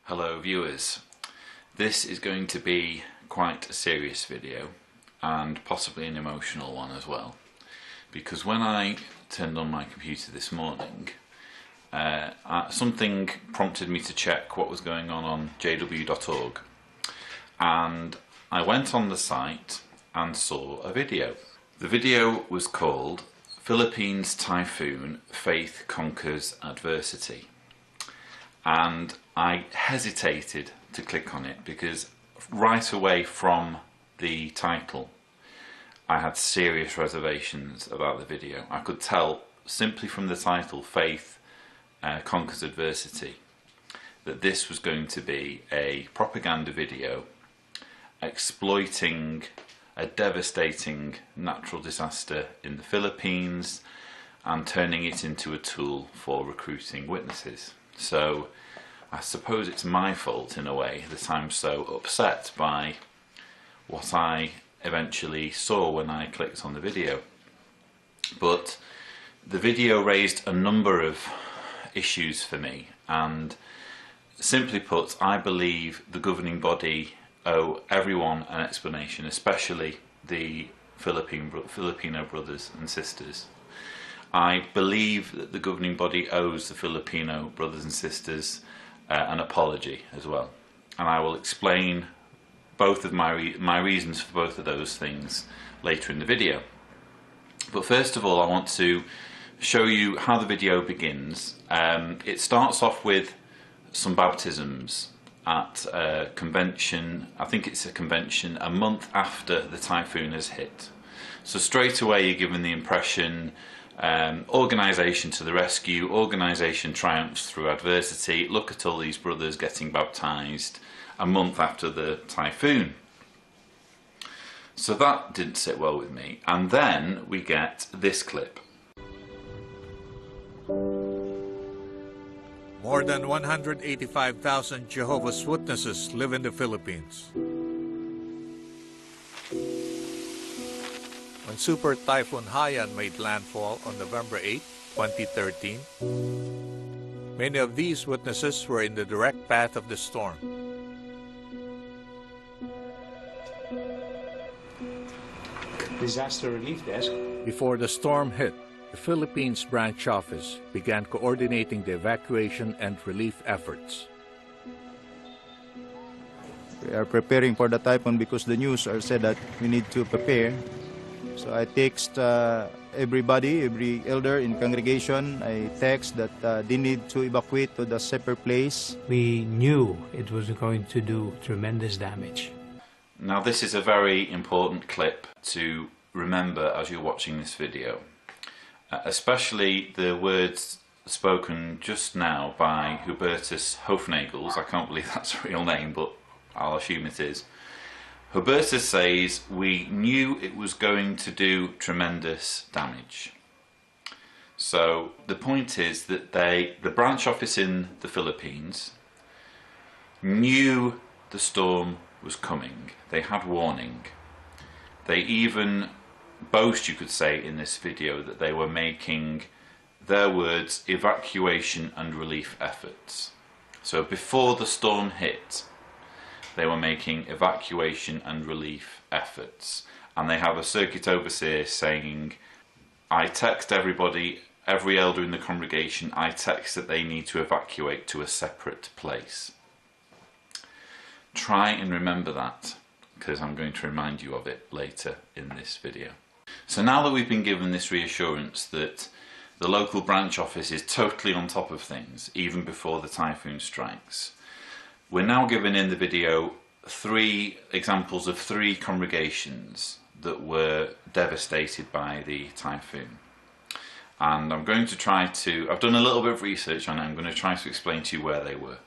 Hello viewers, this is going to be quite a serious video and possibly an emotional one as well, because when I turned on my computer this morning something prompted me to check what was going on jw.org, and I went on the site and saw a video. The video was called Philippines Typhoon, Faith Conquers Adversity, and I hesitated to click on it because right away from the title I had serious reservations about the video. I could tell simply from the title, Faith Conquers Adversity, that this was going to be a propaganda video exploiting a devastating natural disaster in the Philippines and turning it into a tool for recruiting witnesses. So I suppose it's my fault in a way that I'm so upset by what I eventually saw when I clicked on the video. But the video raised a number of issues for me, and simply put, I believe the governing body owe everyone an explanation, especially the Filipino brothers and sisters. I believe that the governing body owes the Filipino brothers and sisters an apology as well, and I will explain both of my reasons for both of those things later in the video. But first of all, I want to show you how the video begins. It starts off with some baptisms at a convention. I think it's a convention a month after the typhoon has hit. So straight away you're given the impression organisation to the rescue, organisation triumphs through adversity. Look at all these brothers getting baptised a month after the typhoon. So that didn't sit well with me. And then we get this clip. More than 185,000 Jehovah's Witnesses live in the Philippines. When super-typhoon Haiyan made landfall on November 8, 2013, many of these witnesses were in the direct path of the storm. Disaster Relief Desk. Before the storm hit, the Philippines branch office began coordinating the evacuation and relief efforts. We are preparing for the typhoon because the news are said that we need to prepare. So I text everybody, every elder in congregation, I text that they need to evacuate to the safer place. We knew it was going to do tremendous damage. Now this is a very important clip to remember as you're watching this video, especially the words spoken just now by Hubertus Hofnagels. I can't believe that's a real name, but I'll assume it is. Hubertus says, we knew it was going to do tremendous damage. So the point is that the branch office in the Philippines knew the storm was coming. They had warning. They even boast, you could say, in this video that they were making, their words, evacuation and relief efforts. So before the storm hit, they were making evacuation and relief efforts. And they have a circuit overseer saying, I text everybody, every elder in the congregation, I text that they need to evacuate to a separate place. Try and remember that, because I'm going to remind you of it later in this video. So now that we've been given this reassurance that the local branch office is totally on top of things, even before the typhoon strikes, we're now given in the video three examples of three congregations that were devastated by the typhoon. And I'm going to try to, I've done a little bit of research on it, I'm going to try to explain to you where they were.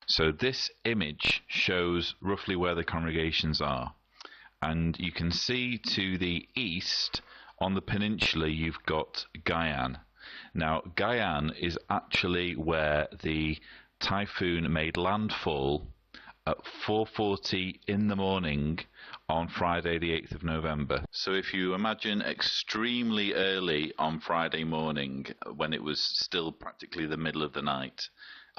So this image shows roughly where the congregations are. And you can see to the east on the peninsula you've got Guyane. Now Guyane is actually where the typhoon made landfall at 4:40 in the morning on Friday the 8th of November. So if you imagine extremely early on Friday morning when it was still practically the middle of the night,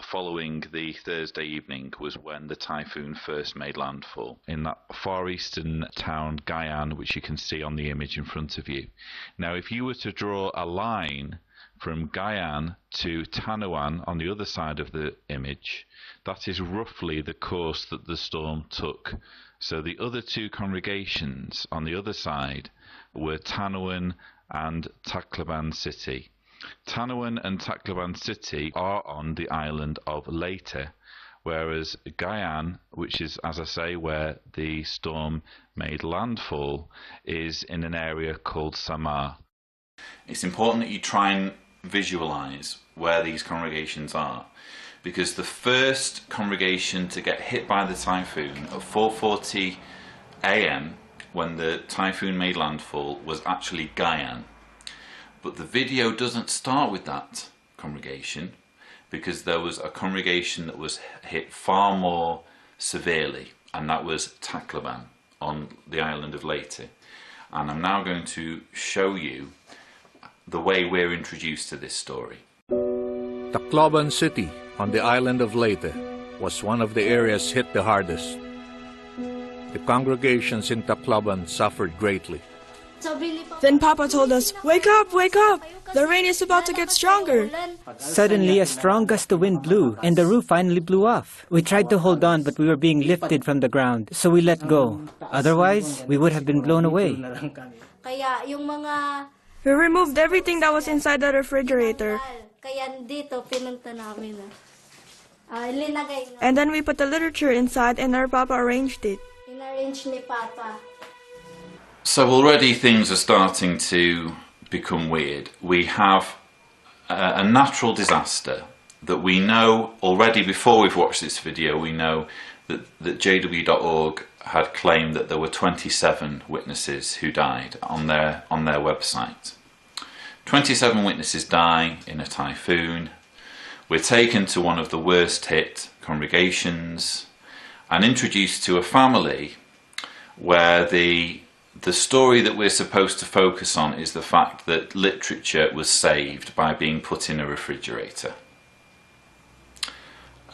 following the Thursday evening was when the typhoon first made landfall in that far eastern town, Haiyan, which you can see on the image in front of you. Now, if you were to draw a line from Haiyan to Tanawan on the other side of the image, that is roughly the course that the storm took. So the other two congregations on the other side were Tanawan and Tacloban City. Tanawan and Tacloban City are on the island of Leyte, whereas Haiyan, which is, as I say, where the storm made landfall, is in an area called Samar. It's important that you try and visualize where these congregations are, because the first congregation to get hit by the typhoon at 4:40 a.m. when the typhoon made landfall was actually Haiyan. But the video doesn't start with that congregation, because there was a congregation that was hit far more severely, and that was Tacloban on the island of Leyte. And I'm now going to show you the way we're introduced to this story. Tacloban City on the island of Leyte was one of the areas hit the hardest. The congregations in Tacloban suffered greatly. Then Papa told us, "Wake up, wake up! The rain is about to get stronger." Suddenly, a strong gust of wind blew, and the roof finally blew off. We tried to hold on, but we were being lifted from the ground, so we let go. Otherwise, we would have been blown away. We removed everything that was inside the refrigerator. And then we put the literature inside, and our Papa arranged it. So already things are starting to become weird. We have a natural disaster that we know already. Before we've watched this video, we know that JW.org had claimed that there were 27 witnesses who died on their website. 27 witnesses die in a typhoon. We're taken to one of the worst hit congregations and introduced to a family where the story that we're supposed to focus on is the fact that literature was saved by being put in a refrigerator.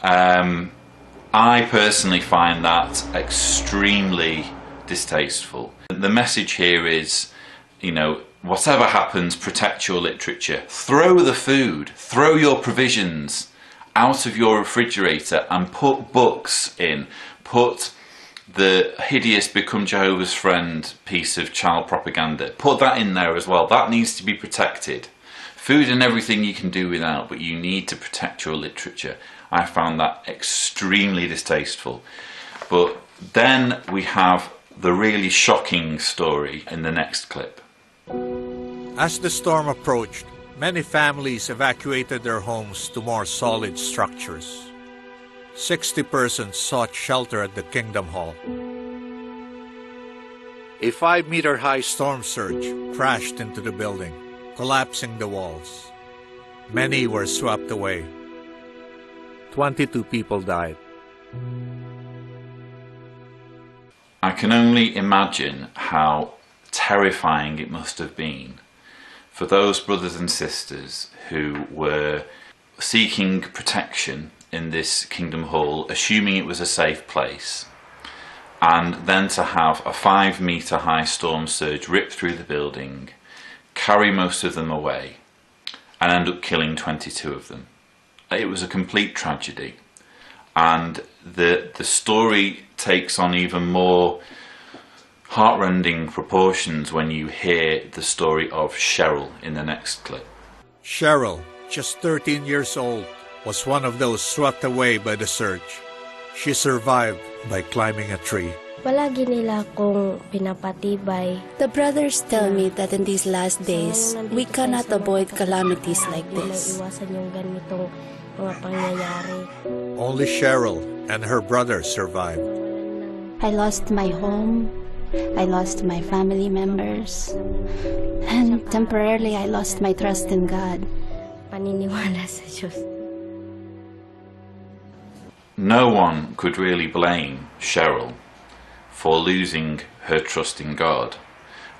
I personally find that extremely distasteful. The message here is, you know, whatever happens, protect your literature. Throw the food, throw your provisions out of your refrigerator and put books in. Put the hideous Become Jehovah's Friend piece of child propaganda. Put that in there as well. That needs to be protected. Food and everything you can do without, but you need to protect your literature. I found that extremely distasteful. But then we have the really shocking story in the next clip. As the storm approached, many families evacuated their homes to more solid structures. 60 persons sought shelter at the Kingdom Hall. A 5-meter-high storm surge crashed into the building, collapsing the walls. Many were swept away. 22 people died. I can only imagine how terrifying it must have been for those brothers and sisters who were seeking protection in this Kingdom Hall, assuming it was a safe place, and then to have a 5-meter-high storm surge rip through the building, carry most of them away, and end up killing 22 of them. It was a complete tragedy, and the story takes on even more heartrending proportions when you hear the story of Cheryl in the next clip. Cheryl, just 13 years old, was one of those swept away by the surge. She survived by climbing a tree. Palagi nila akong pinapatibay. The brothers tell me that in these last days, we cannot avoid calamities like this. Iwasan yung ganitong mga pangyayari. Only Cheryl and her brother survived. I lost my home. I lost my family members. And temporarily, I lost my trust in God. Paniniwala sa Diyos. No one could really blame Cheryl for losing her trust in God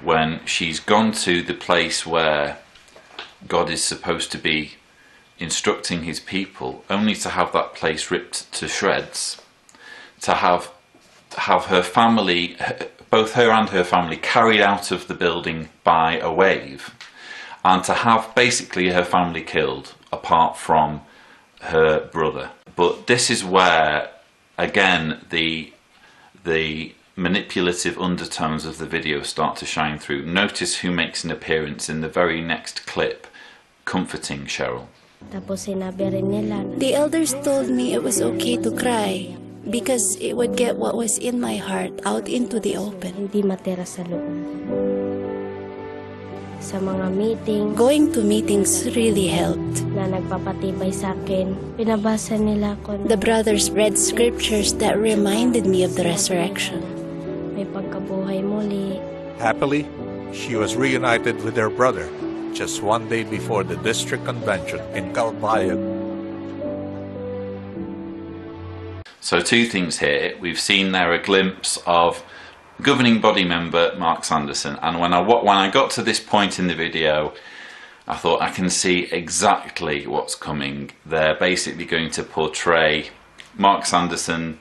when she's gone to the place where God is supposed to be instructing his people, only to have that place ripped to shreds, to have her family, both her and her family, carried out of the building by a wave, and to have basically her family killed apart from her brother. But this is where, again, the manipulative undertones of the video start to shine through. Notice who makes an appearance in the very next clip, comforting Cheryl. Tapos sinabi rin nila na The elders told me it was okay to cry because it would get what was in my heart out into the open. hindi matira sa loob. Sa mga meeting Going to meetings really helped. na nagpapatibay sa akin, pinabasa nila ko na The brothers read scriptures that reminded me of the resurrection. may pagkabuhay muli. Happily, she was reunited with her brother just one day before the district convention in Calbayog. So two things here. We've seen there a glimpse of governing body member Mark Sanderson, and when I got to this point in the video, I thought I can see exactly what's coming. They're basically going to portray Mark Sanderson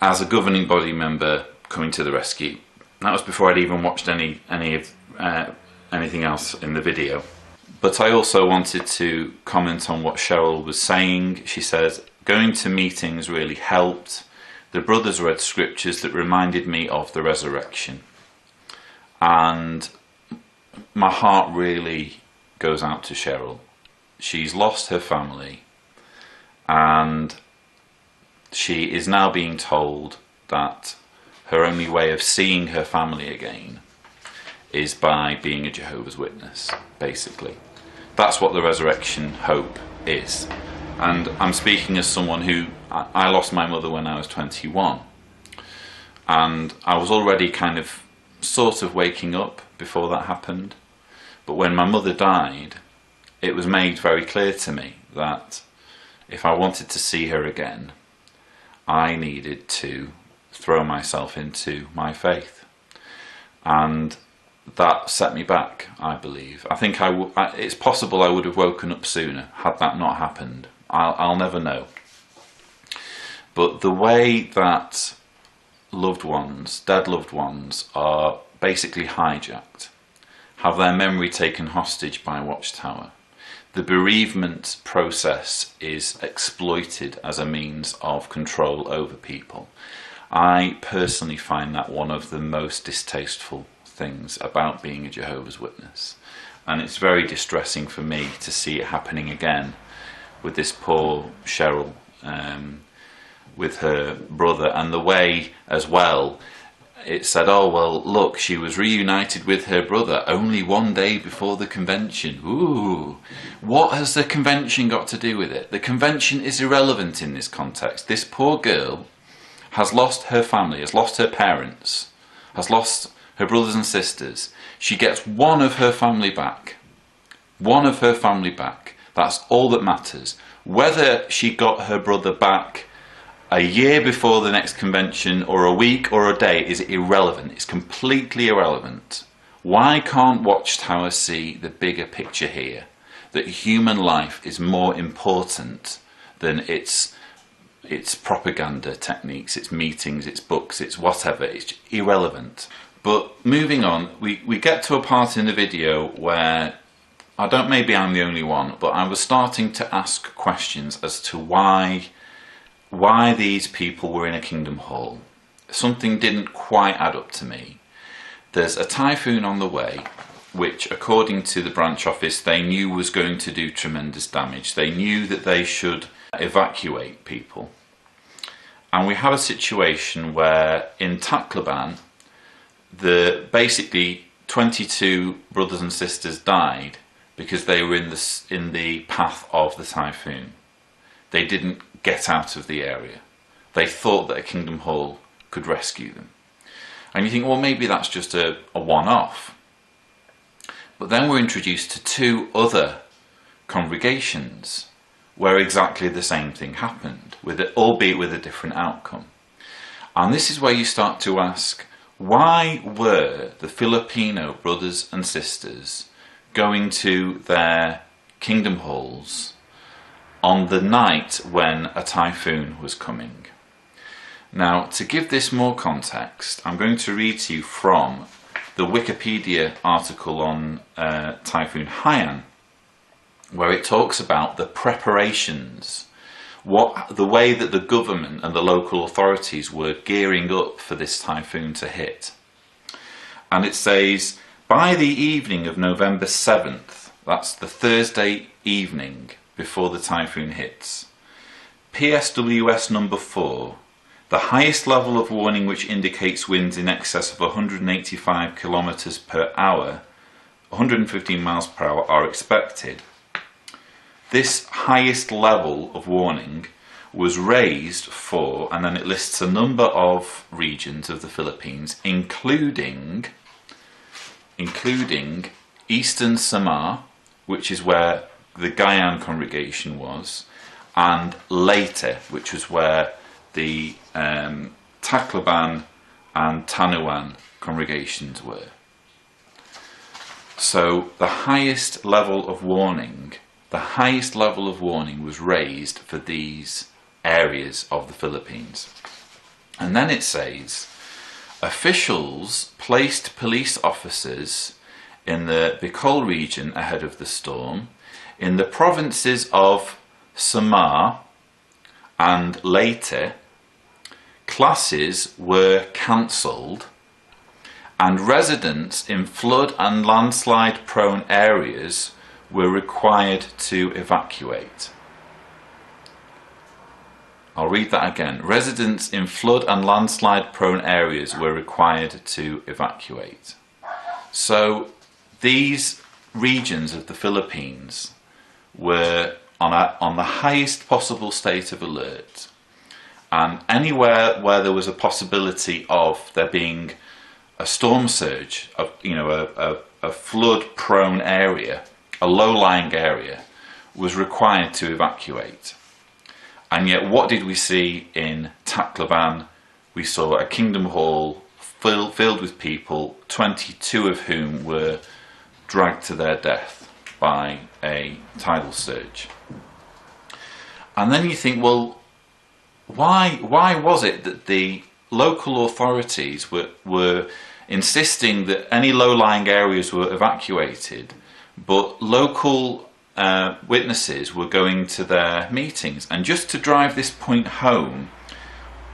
as a governing body member coming to the rescue. That was before I'd even watched anything else in the video. But I also wanted to comment on what Cheryl was saying. She says, going to meetings really helped. The brothers read scriptures that reminded me of the resurrection. And my heart really goes out to Cheryl. She's lost her family, and she is now being told that her only way of seeing her family again is by being a Jehovah's Witness, basically. That's what the resurrection hope is. And I'm speaking as someone who, I lost my mother when I was 21. And I was already kind of, sort of waking up before that happened. But when my mother died, it was made very clear to me that if I wanted to see her again, I needed to throw myself into my faith. And that set me back, I believe. I think it's possible I would have woken up sooner had that not happened. I'll never know. But the way that loved ones, dead loved ones, are basically hijacked, have their memory taken hostage by Watchtower, the bereavement process is exploited as a means of control over people. I personally find that one of the most distasteful things about being a Jehovah's Witness, and it's very distressing for me to see it happening again with this poor Cheryl, with her brother, and the way as well it said, oh well, look, she was reunited with her brother only one day before the convention. Ooh, what has the convention got to do with it? The convention is irrelevant in this context. This poor girl has lost her family, has lost her parents, has lost her brothers and sisters. She gets one of her family back. One of her family back. That's all that matters. Whether she got her brother back a year before the next convention or a week or a day is irrelevant. It's completely irrelevant. Why can't Watchtower see the bigger picture here? That human life is more important than its propaganda techniques, its meetings, its books, its whatever. It's irrelevant. But moving on, we get to a part in the video where, maybe I'm the only one, but I was starting to ask questions as to why these people were in a Kingdom Hall. Something didn't quite add up to me. There's a typhoon on the way, which according to the branch office they knew was going to do tremendous damage. They knew that they should evacuate people. And we have a situation where in Tacloban, basically 22 brothers and sisters died because they were in the path of the typhoon. They didn't get out of the area. They thought that a Kingdom Hall could rescue them. And you think, well, maybe that's just a one-off. But then we're introduced to two other congregations where exactly the same thing happened, albeit with a different outcome. And this is where you start to ask, why were the Filipino brothers and sisters going to their Kingdom Halls on the night when a typhoon was coming. Now, to give this more context, I'm going to read to you from the Wikipedia article on Typhoon Haiyan, where it talks about the preparations, the way that the government and the local authorities were gearing up for this typhoon to hit. And it says, by the evening of November 7th, that's the Thursday evening before the typhoon hits, PSWS number 4, the highest level of warning which indicates winds in excess of 185 kilometers per hour, 115 miles per hour, are expected. This highest level of warning was raised for, and then it lists a number of regions of the Philippines, including Eastern Samar, which is where the Gayan congregation was, and Leyte, which was where the Tacloban and Tanuan congregations were. So the highest level of warning was raised for these areas of the Philippines. And then it says, officials placed police officers in the Bicol region ahead of the storm. In the provinces of Samar and Leyte, classes were cancelled, and residents in flood and landslide prone areas were required to evacuate. I'll read that again. Residents in flood and landslide prone areas were required to evacuate. So these regions of the Philippines were on the highest possible state of alert, and anywhere where there was a possibility of there being a storm surge, of a flood prone area, a low-lying area, was required to evacuate. And yet what did we see in Tacloban? We saw a Kingdom Hall filled with people, 22 of whom were dragged to their death by a tidal surge. And then you think, well, why was it that the local authorities were insisting that any low-lying areas were evacuated, but local witnesses were going to their meetings? And just to drive this point home,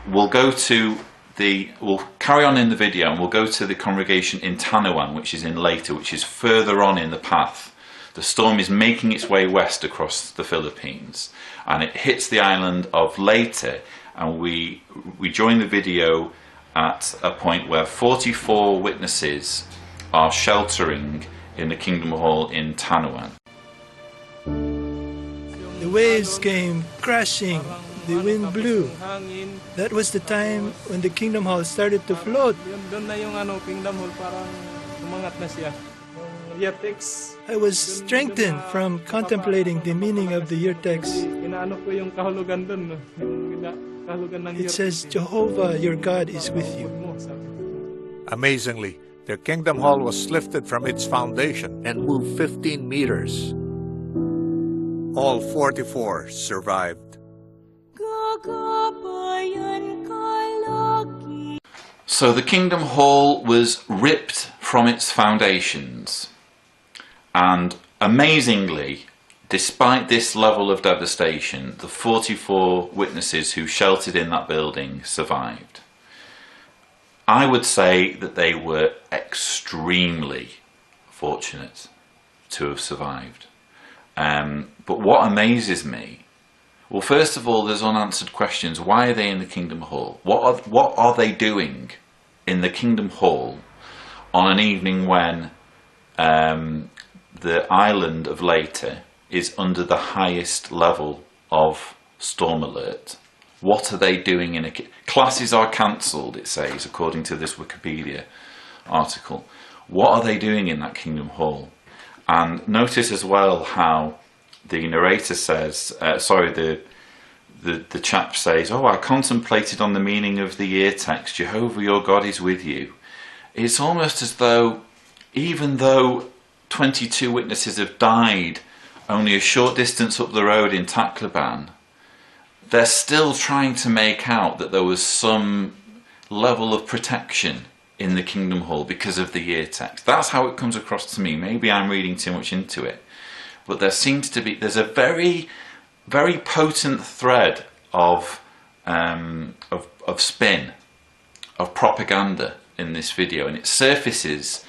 we'll carry on in the video and we'll go to the congregation in Tanuan, which is in Leyte, which is further on in the path. The storm is making its way west across the Philippines, and it hits the island of Leyte, and we join the video at a point where 44 witnesses are sheltering in the Kingdom Hall in Tanuan. The waves came crashing, the wind blew. That was the time when the Kingdom Hall started to float. I was strengthened from contemplating the meaning of the year text. It says, Jehovah your God is with you. Amazingly, their Kingdom Hall was lifted from its foundation and moved 15 meters. All 44 survived. So the Kingdom Hall was ripped from its foundations, and amazingly, despite this level of devastation, the 44 witnesses who sheltered in that building survived. I would say that they were extremely fortunate to have survived. But what amazes me, well, first of all, there's unanswered questions. Why are they in the Kingdom Hall? What are they doing in the Kingdom Hall on an evening when the island of Leyte is under the highest level of storm alert? What are they doing in classes are cancelled, it says, according to this Wikipedia article. What are they doing in that Kingdom Hall? And notice as well how the narrator says, the chap says, oh, I contemplated on the meaning of the year text, Jehovah your God is with you. It's almost as though, even though 22 witnesses have died only a short distance up the road in Tacloban, they're still trying to make out that there was some level of protection in the Kingdom Hall because of the year text. That's how it comes across to me. Maybe I'm reading too much into it, but there seems to be, there's a very, very potent thread of spin, of propaganda in this video, and it surfaces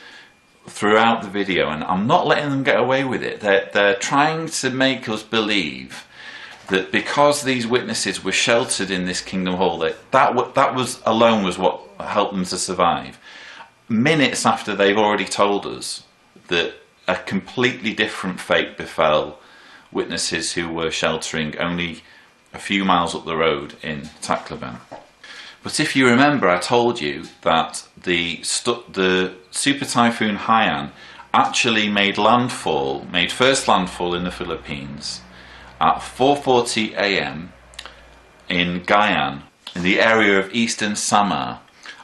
throughout the video, and I'm not letting them get away with it. They're trying to make us believe that because these witnesses were sheltered in this Kingdom Hall, that was alone was what helped them to survive. Minutes after they've already told us that a completely different fate befell witnesses who were sheltering only a few miles up the road in Tacloban. But if you remember, I told you that the super-typhoon Haiyan actually made first landfall in the Philippines at 4:40 a.m. in Haiyan, in the area of eastern Samar,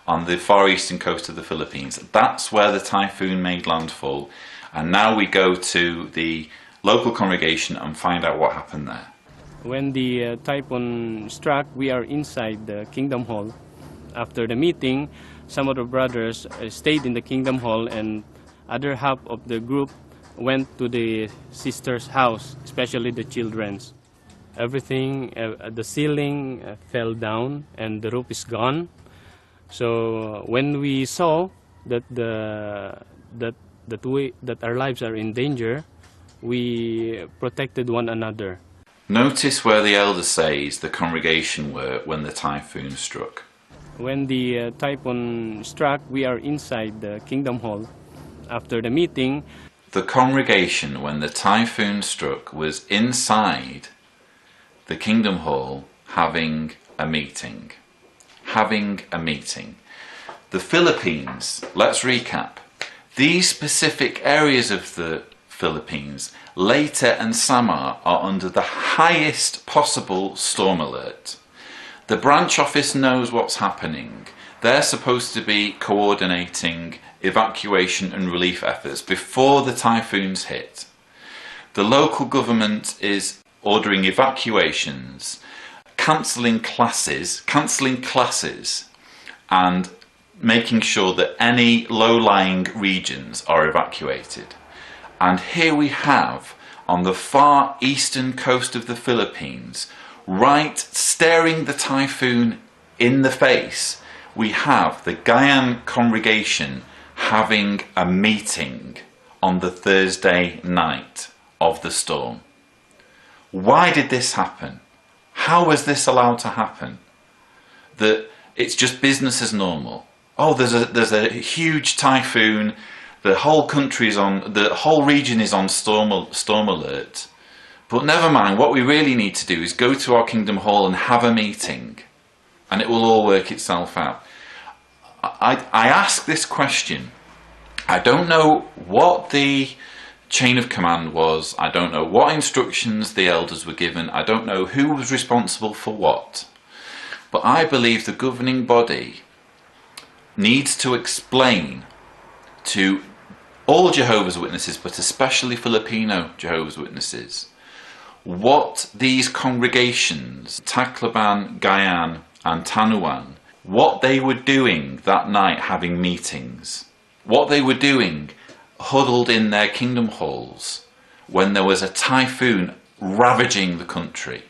on the far eastern coast of the Philippines. That's where the typhoon made landfall, and now we go to the local congregation and find out what happened there. When the typhoon struck, we are inside the Kingdom Hall. After the meeting, some of the brothers stayed in the Kingdom Hall, and other half of the group went to the sister's house, especially the children's. Everything, the ceiling fell down and the roof is gone. So when we saw that our lives are in danger, we protected one another. Notice where the elder says the congregation were when the typhoon struck. When the typhoon struck, we are inside the Kingdom Hall. After the meeting, the congregation, when the typhoon struck, was inside the Kingdom Hall having a meeting. The Philippines, let's recap. These specific areas of the Philippines, Leyte and Samar, are under the highest possible storm alert. The branch office knows what's happening. They're supposed to be coordinating evacuation and relief efforts before the typhoons hit. The local government is ordering evacuations, cancelling classes, and making sure that any low-lying regions are evacuated. And here we have, on the far eastern coast of the Philippines, right staring the typhoon in the face, we have the Haiyan congregation having a meeting on the Thursday night of the storm. Why did this happen? How was this allowed to happen? That it's just business as normal. Oh, there's a huge typhoon. The whole region is on storm alert. But never mind. What we really need to do is go to our Kingdom Hall and have a meeting, and it will all work itself out. I ask this question. I don't know what the chain of command was. I don't know what instructions the elders were given. I don't know who was responsible for what. But I believe the governing body needs to explain to all Jehovah's Witnesses, but especially Filipino Jehovah's Witnesses, what these congregations, Tacloban, Haiyan and Tanuan, what they were doing that night having meetings, what they were doing huddled in their kingdom halls when there was a typhoon ravaging the country.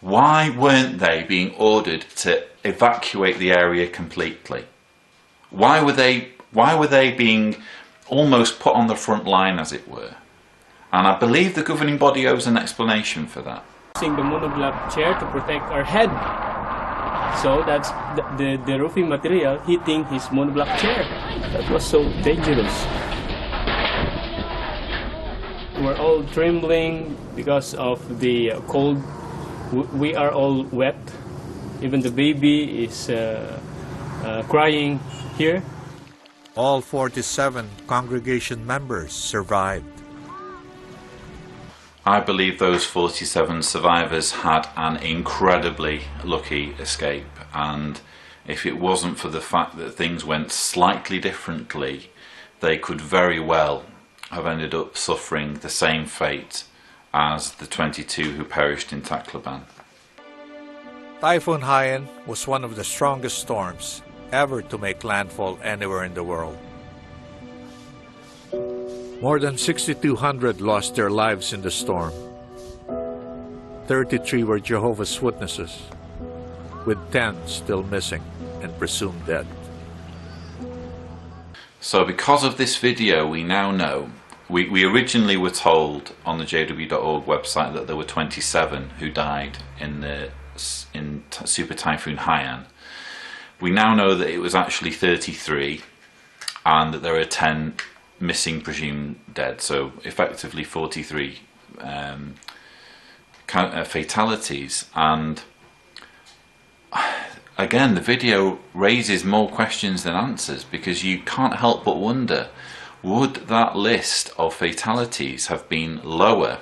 Why weren't they being ordered to evacuate the area completely? Why were they being almost put on the front line, as it were? And I believe the governing body owes an explanation for that. Using the monoblock chair to protect our head. So that's the roofing material hitting his monoblock chair. That was so dangerous. We're all trembling because of the cold. We are all wet. Even the baby is crying here. All 47 congregation members survived. I believe those 47 survivors had an incredibly lucky escape, and if it wasn't for the fact that things went slightly differently, they could very well have ended up suffering the same fate as the 22 who perished in Tacloban. Typhoon Haiyan was one of the strongest storms ever to make landfall anywhere in the world. More than 6,200 lost their lives in the storm. 33 were Jehovah's Witnesses, with 10 still missing and presumed dead. So because of this video, we now know, we originally were told on the jw.org website that there were 27 who died in Super Typhoon Haiyan. We now know that it was actually 33 and that there are 10 missing, presumed dead, so effectively 43 fatalities. And again, the video raises more questions than answers, because you can't help but wonder, would that list of fatalities have been lower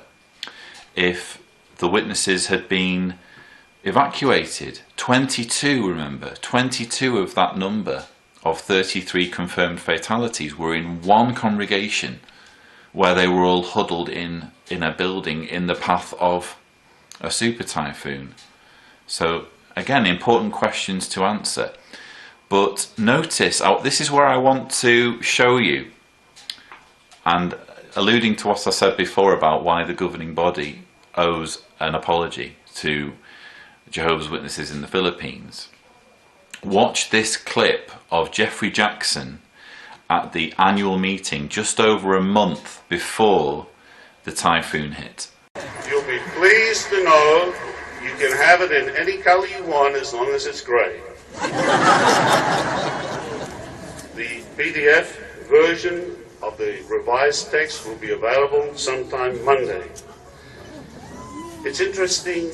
if the witnesses had been evacuated? 22, remember, 22 of that number of 33 confirmed fatalities were in one congregation where they were all huddled in a building in the path of a super typhoon. So again, important questions to answer. But notice, this is where I want to show you, and alluding to what I said before about why the governing body owes an apology to Jehovah's Witnesses in the Philippines. Watch this clip of Jeffrey Jackson at the annual meeting just over a month before the typhoon hit. You'll be pleased to know you can have it in any color you want as long as it's gray. The PDF version of the revised text will be available sometime Monday. It's interesting.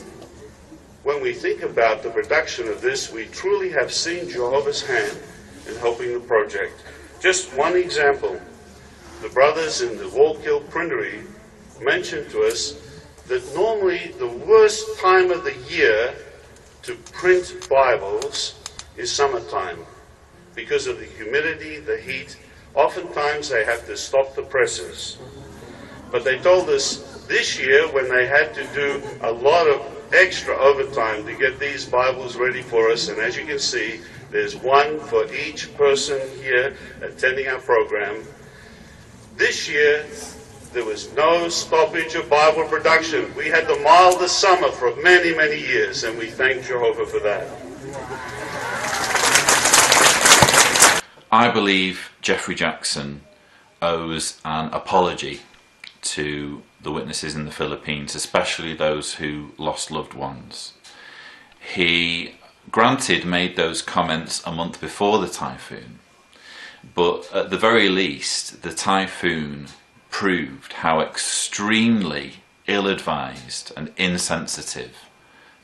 When we think about the production of this, we truly have seen Jehovah's hand in helping the project. Just one example, the brothers in the Wallkill printery mentioned to us that normally the worst time of the year to print Bibles is summertime. Because of the humidity, the heat, oftentimes they have to stop the presses. But they told us this year, when they had to do a lot of extra overtime to get these Bibles ready for us, and as you can see, there's one for each person here attending our program. This year, there was no stoppage of Bible production. We had the mildest summer for many, many years, and we thank Jehovah for that. I believe Jeffrey Jackson owes an apology to the witnesses in the Philippines, especially those who lost loved ones. He, granted, made those comments a month before the typhoon, but at the very least, the typhoon proved how extremely ill-advised and insensitive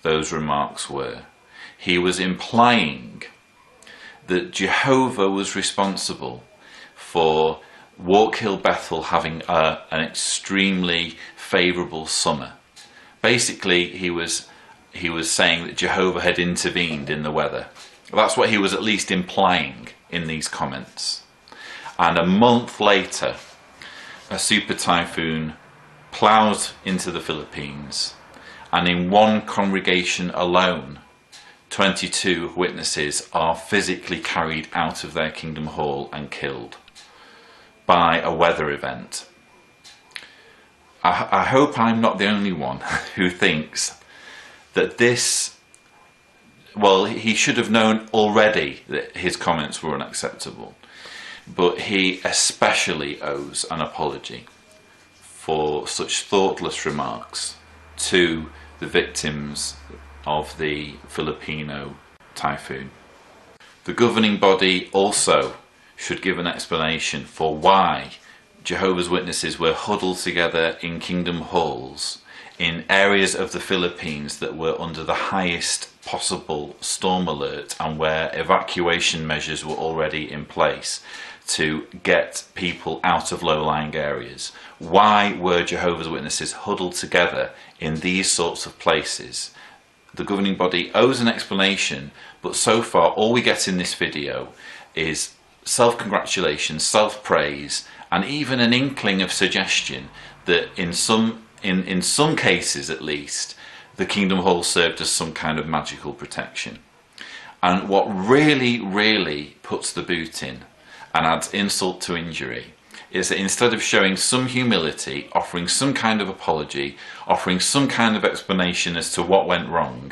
those remarks were. He was implying that Jehovah was responsible for Walk Hill Bethel having an extremely favourable summer. Basically, he was saying that Jehovah had intervened in the weather. That's what he was at least implying in these comments. And a month later, a super typhoon ploughed into the Philippines, and in one congregation alone, 22 witnesses are physically carried out of their Kingdom Hall and killed by a weather event. I hope I'm not the only one who thinks that this, well, he should have known already that his comments were unacceptable, but he especially owes an apology for such thoughtless remarks to the victims of the Filipino typhoon. The governing body also should give an explanation for why Jehovah's Witnesses were huddled together in Kingdom Halls in areas of the Philippines that were under the highest possible storm alert and where evacuation measures were already in place to get people out of low-lying areas. Why were Jehovah's Witnesses huddled together in these sorts of places? The governing body owes an explanation, but so far all we get in this video is self-congratulation, self-praise, and even an inkling of suggestion that in some in some cases at least, the Kingdom Hall served as some kind of magical protection. And what really puts the boot in and adds insult to injury is that instead of showing some humility, offering some kind of apology, offering some kind of explanation as to what went wrong,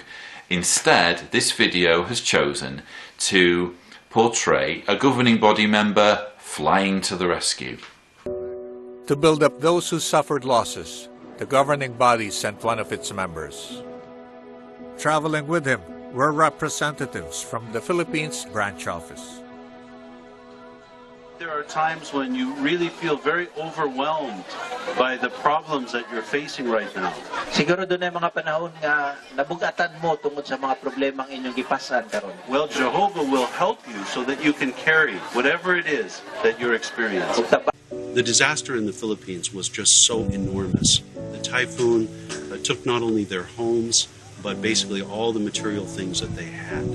instead this video has chosen to portray a governing body member flying to the rescue. To build up those who suffered losses, the governing body sent one of its members. Traveling with him were representatives from the Philippines branch office. There are times when you really feel very overwhelmed by the problems that you're facing right now. Siguro doon ay mga panahon nga nabugatan mo tungod sa mga problemang inyong gipasan karon. Well, Jehovah will help you so that you can carry whatever it is that you're experiencing. The disaster in the Philippines was just so enormous. The typhoon took not only their homes, but basically all the material things that they had.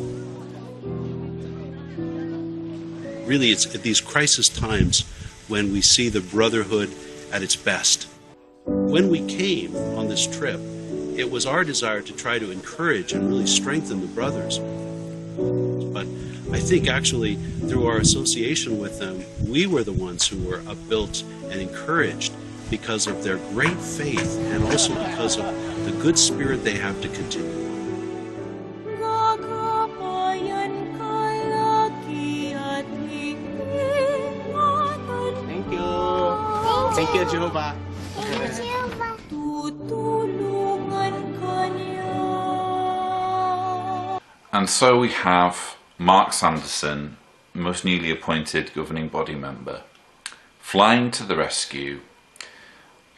Really, it's at these crisis times when we see the brotherhood at its best. When we came on this trip, it was our desire to try to encourage and really strengthen the brothers. But I think actually through our association with them, we were the ones who were upbuilt and encouraged because of their great faith and also because of the good spirit they have to continue. Thank you, Jehovah. And so we have Mark Sanderson, most newly appointed governing body member, flying to the rescue,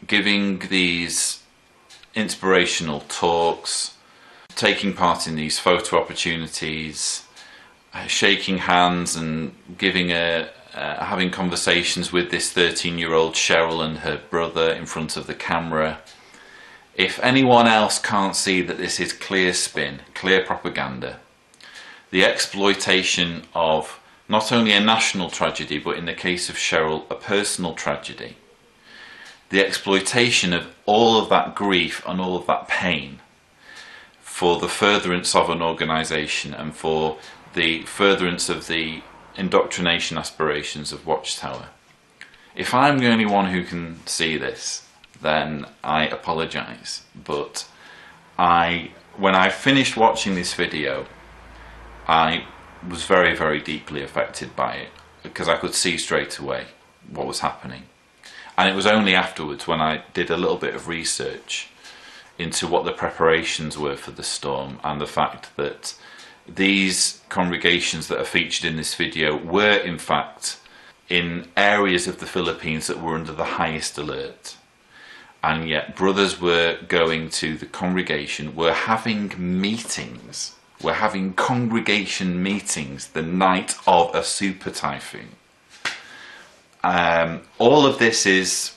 giving these inspirational talks, taking part in these photo opportunities, shaking hands and giving having conversations with this 13-year-old Cheryl and her brother in front of the camera. If anyone else can't see that this is clear spin, clear propaganda, the exploitation of not only a national tragedy, but in the case of Cheryl, a personal tragedy, the exploitation of all of that grief and all of that pain for the furtherance of an organisation and for the furtherance of the indoctrination aspirations of Watchtower. If I'm the only one who can see this, then I apologise, but when I finished watching this video, I was very deeply affected by it, because I could see straight away what was happening. And it was only afterwards, when I did a little bit of research into what the preparations were for the storm and the fact that these congregations that are featured in this video were in fact in areas of the Philippines that were under the highest alert, and yet brothers were going to the congregation, were having meetings, were having congregation meetings the night of a super typhoon. All of this is,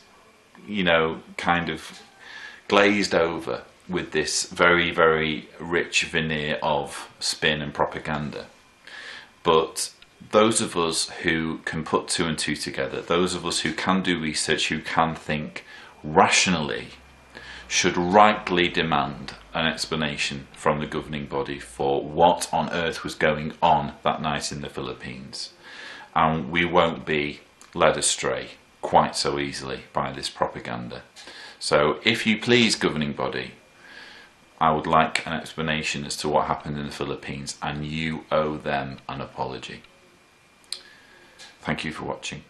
you know, kind of glazed over with this very rich veneer of spin and propaganda. But those of us who can put two and two together, those of us who can do research, who can think rationally, should rightly demand an explanation from the governing body for what on earth was going on that night in the Philippines. And we won't be led astray quite so easily by this propaganda. So if you please, governing body, I would like an explanation as to what happened in the Philippines, and you owe them an apology. Thank you for watching.